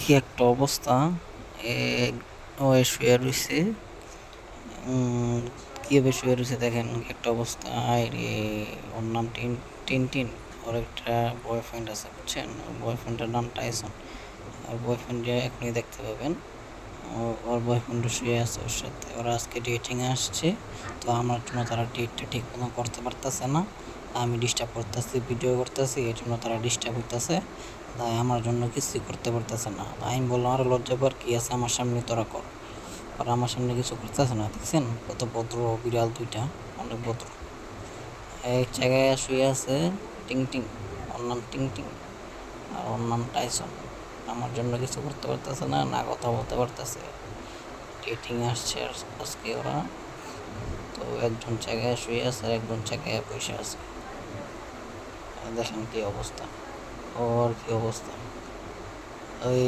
কি একটা অবস্থা! এ ও শুয়ে রইছে। কিভাবে শুয়ে রইছে দেখেন, কি একটা অবস্থা! আরে, ওর নাম টিনটিন। ওর একটা বয়ফ্রেন্ড আছে, বুঝছেন? ওর বয়ফ্রেন্ডের নাম টাইসন। ওর বয়ফ্রেন্ডে এখনই দেখতে পাবেন। ওর বয়ফ্রেন্ড শুয়ে আছে ওর সাথে। ওরা আজকে ডেটিংয়ে আসছে। তো আমার জন্য তারা ডেটটা ঠিক মতো করতে পারতেছে না। আমি ডিস্টার্ব করতেছি, ভিডিও করতেছি, এই জন্য তারা ডিস্টার্ব হইতেছে। তাই আমার জন্য কিছুই করতে পারতেছে না। আমি বললাম, আরে লজ্জা পাওয়ার কি আছে, আমার সামনে তোরা কর। আর আমার সামনে কিছু করতেছে না, দেখছেন কত ভদ্র বিড়াল দুইটা, অনেক ভদ্র। এক জায়গায় শুয়ে আছে টিং টিং। ওর নাম টিং টিং আর ওর নাম টাইসন। আমার জন্য কিছু করতে পারতেছে না, না কথা বলতে পারতেছে। ডেটিং আসছে আজকে ওরা। তো একজন জায়গায় শুয়ে আছে আর একজন জায়গায় বসে আছে। দেখেন কি অবস্থা, ওর কি অবস্থা! ওই